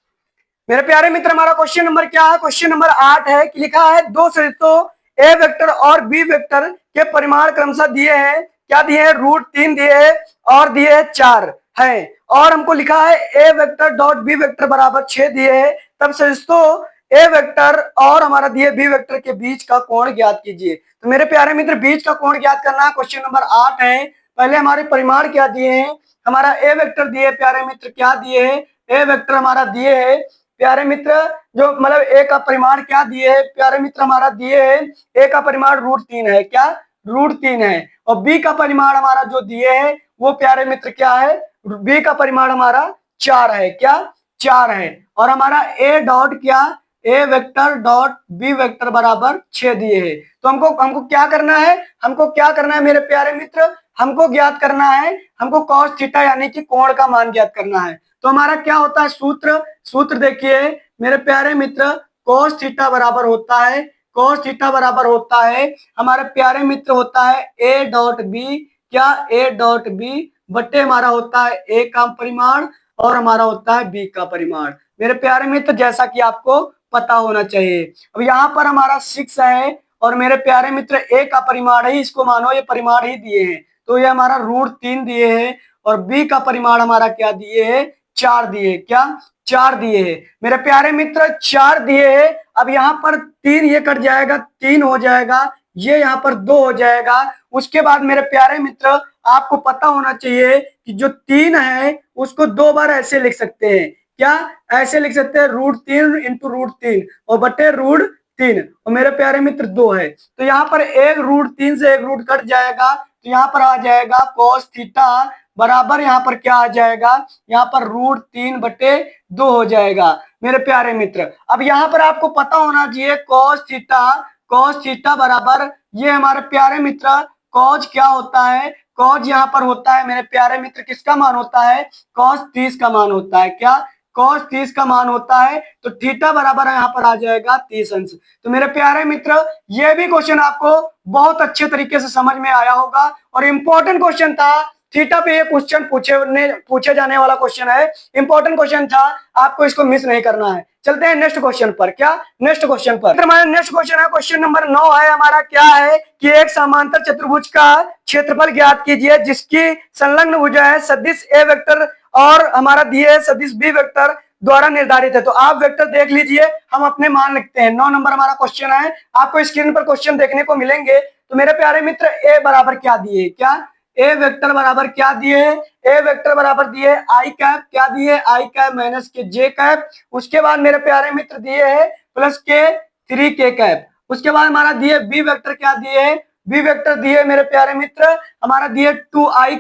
[SPEAKER 1] मेरे प्यारे मित्र हमारा क्वेश्चन नंबर क्या है, क्वेश्चन नंबर 8 है कि लिखा है दो सदिशों ए वेक्टर और बी वेक्टर के परिमाण क्रमशः दिए हैं। क्या दिए हैं, √3 दिए हैं और दिए हैं 4 है, और हमको लिखा है ए वेक्टर डॉट बी वेक्टर बराबर 6 दिए हैं। तब सदिशों ए वेक्टर और हमारा दिए बी वेक्टर के बीच का कोण ज्ञात कीजिए। तो मेरे प्यारे मित्र बीच का कोण ज्ञात करना है, क्वेश्चन नंबर 8 है। पहले हमारे परिमाण क्या दिए हैं, हमारा ए वेक्टर दिए प्यारे मित्र, क्या दिए है, ए वेक्टर हमारा दिए है प्यारे मित्र, जो मतलब ए का परिमाण क्या दिए है प्यारे मित्र, हमारा दिए है ए का परिमाण √3 है। क्या √3 है, और बी का परिमाण हमारा जो दिए है वो प्यारे मित्र क्या है, बी का परिमाण हमारा 4 है। क्या 4 है, और हमारा ए डॉट क्या, ए वेक्टर डॉट बी वेक्टर बराबर 6 दिए है। तो हमको क्या करना है, हमको क्या करना है मेरे प्यारे मित्र, हमको ज्ञात करना है, हमको cos थीटा यानी कि कोण का मान ज्ञात करना है। तो हमारा क्या होता है सूत्र देखिए मेरे प्यारे मित्र, cos थीटा बराबर होता है, cos थीटा बराबर होता है हमारे प्यारे मित्र होता है a डॉट बी, क्या a डॉट बी बट्टे हमारा होता है a का परिमाण और हमारा होता है b का परिमाण। मेरे प्यारे मित्र जैसा कि आपको पता होना चाहिए। अब यहाँ पर हमारा 6 है और मेरे प्यारे मित्र a का परिमाण ही, इसको मानो ये परिमाण ही दिए हैं, तो ये हमारा √3 दिए है, और b का परिमाण हमारा क्या दिए है, 4 दिए। क्या 4 दिए है मेरे प्यारे मित्र, 4 दिए है। अब यहाँ पर 3 ये कट जाएगा, 3 हो जाएगा, ये यहाँ पर 2 हो जाएगा। उसके बाद मेरे प्यारे मित्र आपको पता होना चाहिए कि जो 3 है उसको 2 बार ऐसे लिख सकते हैं। क्या ऐसे लिख सकते हैं, √3 × √3 और बटे √3, और मेरे प्यारे मित्र 2 है, तो यहाँ पर एक √3 से एक रूट कट जाएगा, तो यहाँ पर आ जाएगा cos थीटा बराबर, यहाँ पर क्या आ जाएगा, यहाँ पर √3/2 हो जाएगा मेरे प्यारे मित्र। अब यहाँ पर आपको पता होना चाहिए cos थीटा बराबर, ये हमारे प्यारे मित्र cos क्या होता है, cos यहाँ पर होता है मेरे प्यारे मित्र किसका मान होता है, cos 30 का मान होता है। क्या cos 30 का मान होता है, तो थीटा बराबर यहाँ पर आ जाएगा 30 अंश। तो मेरे प्यारे मित्र ये भी क्वेश्चन आपको बहुत अच्छे तरीके से समझ में आया होगा, और इंपॉर्टेंट क्वेश्चन था थीटा पे ये क्वेश्चन पूछे जाने वाला क्वेश्चन है, इंपॉर्टेंट क्वेश्चन था, आपको इसको मिस नहीं करना है। चलते हैं नेक्स्ट क्वेश्चन पर। क्या नेक्स्ट क्वेश्चन पर हमारा नेक्स्ट क्वेश्चन है, क्वेश्चन नंबर 9 है हमारा। क्या है कि एक समांतर चतुर्भुज का क्षेत्रफल ज्ञात कीजिए जिसकी संलग्न भुजा है सदिश ए वेक्टर और हमारा दिए सदिश बी वेक्टर द्वारा निर्धारित है। तो आप वेक्टर देख लीजिए, हम अपने मान लिखते हैं। 9 नंबर हमारा क्वेश्चन है, आपको स्क्रीन पर क्वेश्चन देखने को मिलेंगे। तो मेरे प्यारे मित्र ए बराबर क्या दिए, क्या ए वेक्टर बराबर क्या दिए, ए वेक्टर बराबर दिए आई कैप, क्या दिए आई कैप माइनस के जे कैप। उसके बाद मेरे प्यारे मित्र दिए है प्लस के 3 के कैप। उसके बाद हमारा दिए बी वेक्टर, क्या दिए है बी वेक्टर दिए मेरे प्यारे मित्र हमारा दिए 2 आई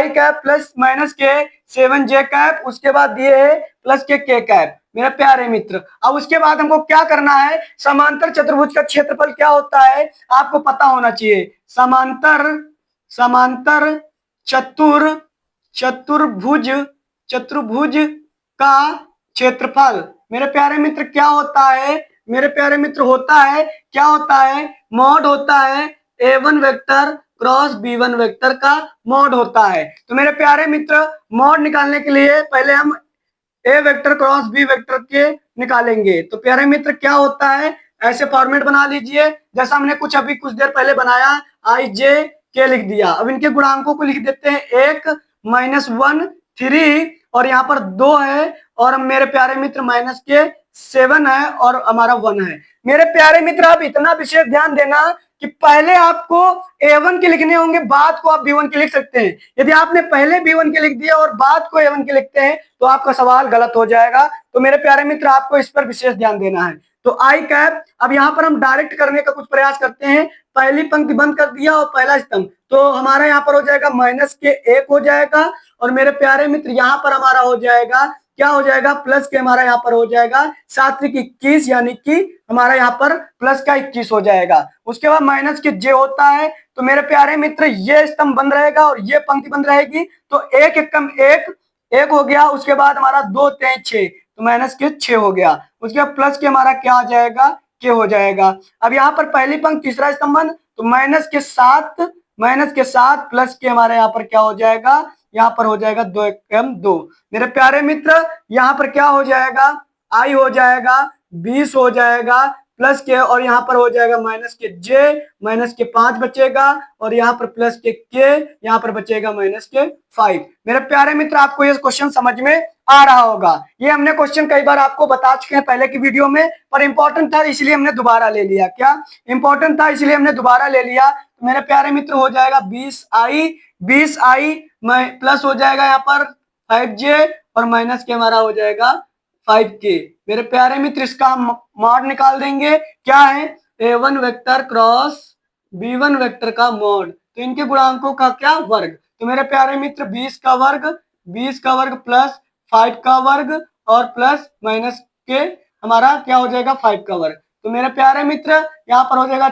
[SPEAKER 1] कैप प्लस माइनस के 7 जे कैप। उसके बाद दिए है प्लस के कैप मेरे प्यारे मित्र। अब उसके बाद हमको क्या करना है, समांतर चतुर्भुज का क्षेत्रफल क्या होता है आपको पता होना चाहिए। समांतर चतुर्भुज का क्षेत्रफल मेरे प्यारे मित्र क्या होता है, मेरे प्यारे मित्र होता है, क्या होता है, मॉड होता है a1 vector cross b1 vector का मॉड होता है। तो मेरे प्यारे मित्र मॉड निकालने के लिए पहले हम ए वेक्टर क्रॉस बी वेक्टर के निकालेंगे। तो प्यारे मित्र क्या होता है, ऐसे फॉर्मेट बना लीजिए जैसा हमने कुछ देर पहले बनाया, आई जे के लिख दिया। अब इनके गुणांकों को लिख देते हैं, 1 -1 3 और यहाँ पर 2 है और मेरे प्यारे मित्र माइनस के 7 है और हमारा 1 है। मेरे प्यारे मित्र आप इतना विशेष ध्यान देना कि पहले आपको a1 के लिखने होंगे, बाद को आप b1 के लिख सकते हैं। यदि आपने पहले b1 के लिख दिया और बाद को a1 के लिखते हैं तो आपका सवाल गलत हो जाएगा। तो मेरे प्यारे मित्र आपको इस पर विशेष ध्यान देना है। तो आई कैप, अब यहाँ पर हम डायरेक्ट करने का कुछ प्रयास करते हैं। पहली पंक्ति बंद कर दिया और पहला स्तंभ, तो हमारा यहाँ पर हो जाएगा माइनस के 1 हो जाएगा और मेरे प्यारे मित्र यहाँ पर हमारा हो जाएगा, क्या हो जाएगा, प्लस के हमारा यहाँ पर हो जाएगा 7 21 यानी कि हमारा यहाँ पर प्लस का 21 हो जाएगा। उसके बाद माइनस के जे होता है। तो मेरे प्यारे मित्र ये स्तंभ बंद रहेगा और ये पंक्ति बंद रहेगी। तो एक एकम एक हो गया। उसके बाद हमारा 2 3 6 तो माइनस के 6 हो गया। उसके बाद प्लस के हमारा क्या आ जाएगा, के हो जाएगा। अब यहाँ पर पहली पंक्ति तीसरा स्तंभ बंद, तो माइनस के 7 प्लस के हमारे यहाँ पर क्या हो जाएगा, यहाँ पर हो जाएगा 2 एकम 2। मेरे प्यारे मित्र यहाँ पर क्या हो जाएगा, आई हो जाएगा 20 हो जाएगा प्लस के और यहाँ पर हो जाएगा माइनस के जे, माइनस के 5 बचेगा और यहाँ पर प्लस के यहाँ पर बचेगा माइनस के 5। मेरे प्यारे मित्र आपको ये क्वेश्चन समझ में आ रहा होगा। ये हमने क्वेश्चन कई बार आपको बता चुके हैं पहले की वीडियो में, पर इंपॉर्टेंट था इसलिए हमने दोबारा ले लिया। क्या इंपॉर्टेंट था इसलिए हमने दोबारा ले लिया। तो मेरे प्यारे मित्र हो जाएगा 20 आई प्लस हो जाएगा यहाँ पर 5j और माइनस के हमारा हो जाएगा 5k। मेरे प्यारे मित्र इसका हम मॉड निकाल देंगे, क्या है a1 vector cross b1 vector का मॉड, तो इनके गुणांकों का क्या वर्ग। तो मेरे प्यारे मित्र 20 का वर्ग प्लस 5 का वर्ग और प्लस माइनस के हमारा क्या हो जाएगा 5 का वर्ग। तो मेरे प्यारे मित्र यहाँ पर हो जाएगा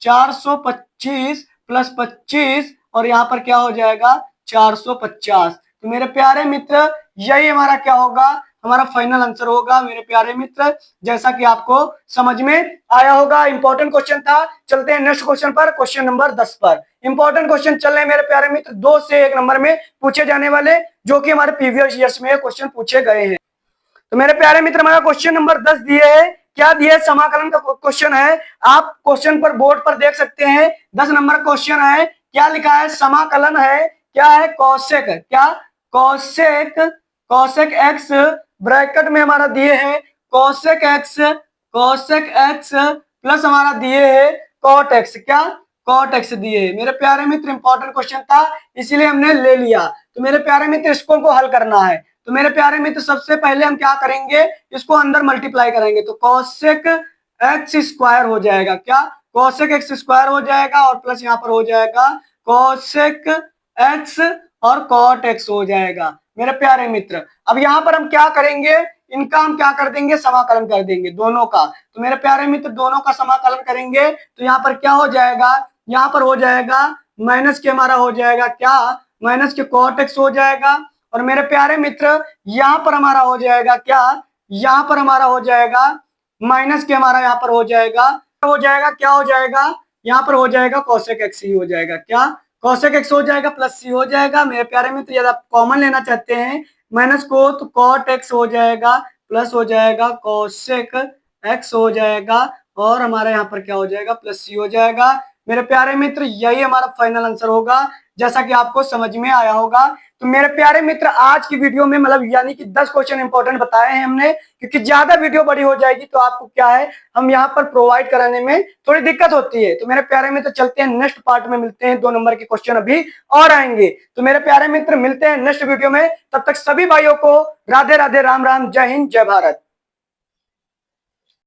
[SPEAKER 1] 425 प्लस 25 और यहाँ पर क्या हो जाएगा 450। तो मेरे प्यारे मित्र यही हमारा क्या होगा, हमारा फाइनल आंसर होगा मेरे प्यारे मित्र, जैसा कि आपको समझ में आया होगा। इंपॉर्टेंट क्वेश्चन था। चलते हैं नेक्स्ट क्वेश्चन पर, क्वेश्चन नंबर 10 पर। इंपॉर्टेंट क्वेश्चन चल रहे हैं मेरे प्यारे मित्र 2 से 1 नंबर में पूछे जाने वाले, जो कि हमारे प्रीवियस ईयर्स में क्वेश्चन पूछे गए हैं। तो मेरे प्यारे मित्र हमारा क्वेश्चन नंबर 10 दिए है, क्या दिए, समाकलन का क्वेश्चन है। आप क्वेश्चन पर बोर्ड पर देख सकते हैं 10 नंबर क्वेश्चन है। क्या लिखा है, समाकलन है, क्या है कौशिक, क्या कौशिक एक्स ब्रैकेट में हमारा दिए है कौशिक एक्स प्लस हमारा दिए है कॉट एक्स, क्या कॉट एक्स दिए। मेरे प्यारे मित्र इंपॉर्टेंट क्वेश्चन था इसीलिए हमने ले लिया। तो मेरे प्यारे मित्र इसको को हल करना है। तो मेरे प्यारे मित्र सबसे पहले हम क्या करेंगे, इसको अंदर मल्टीप्लाई करेंगे। तो कौशिक एक्स स्क्वायर हो जाएगा, क्या कौशिक एक्स स्क्वायर हो जाएगा और प्लस यहाँ पर हो जाएगा कौशिक एक्स और कॉट एक्स हो जाएगा मेरे प्यारे मित्र। अब यहाँ पर हम क्या करेंगे, इनका हम क्या कर देंगे, समाकलन कर देंगे दोनों का। तो मेरे प्यारे मित्र दोनों का समाकलन करेंगे तो यहाँ पर क्या हो जाएगा, यहाँ पर हो जाएगा माइनस के हमारा हो जाएगा क्या, माइनस के कॉट एक्स हो जाएगा और मेरे प्यारे मित्र यहाँ पर हमारा हो जाएगा क्या, यहाँ पर हमारा हो जाएगा माइनस के हमारा यहाँ पर हो जाएगा क्या हो जाएगा, यहाँ पर हो जाएगा कौशिक एक्स ही हो जाएगा, क्या कॉसेक एक्स हो जाएगा प्लस सी हो जाएगा। मेरे प्यारे मित्र यदि आप कॉमन लेना चाहते हैं माइनस को, तो कॉट एक्स हो जाएगा प्लस हो जाएगा कॉसेक एक्स हो जाएगा, और हमारे यहाँ पर क्या हो जाएगा, प्लस सी हो जाएगा। मेरे प्यारे मित्र यही हमारा फाइनल आंसर होगा, जैसा कि आपको समझ में आया होगा। तो मेरे प्यारे मित्र आज की वीडियो में मतलब यानी कि 10 क्वेश्चन इंपॉर्टेंट बताए हैं हमने, क्योंकि ज्यादा वीडियो बड़ी हो जाएगी तो आपको क्या है, हम यहाँ पर प्रोवाइड कराने में थोड़ी दिक्कत होती है। तो मेरे प्यारे मित्र चलते हैं नेक्स्ट पार्ट में, मिलते हैं 2 नंबर के क्वेश्चन अभी और आएंगे। तो मेरे प्यारे मित्र मिलते हैं नेक्स्ट वीडियो में, तब तक सभी भाइयों को राधे राधे, राम राम, जय हिंद, जय भारत।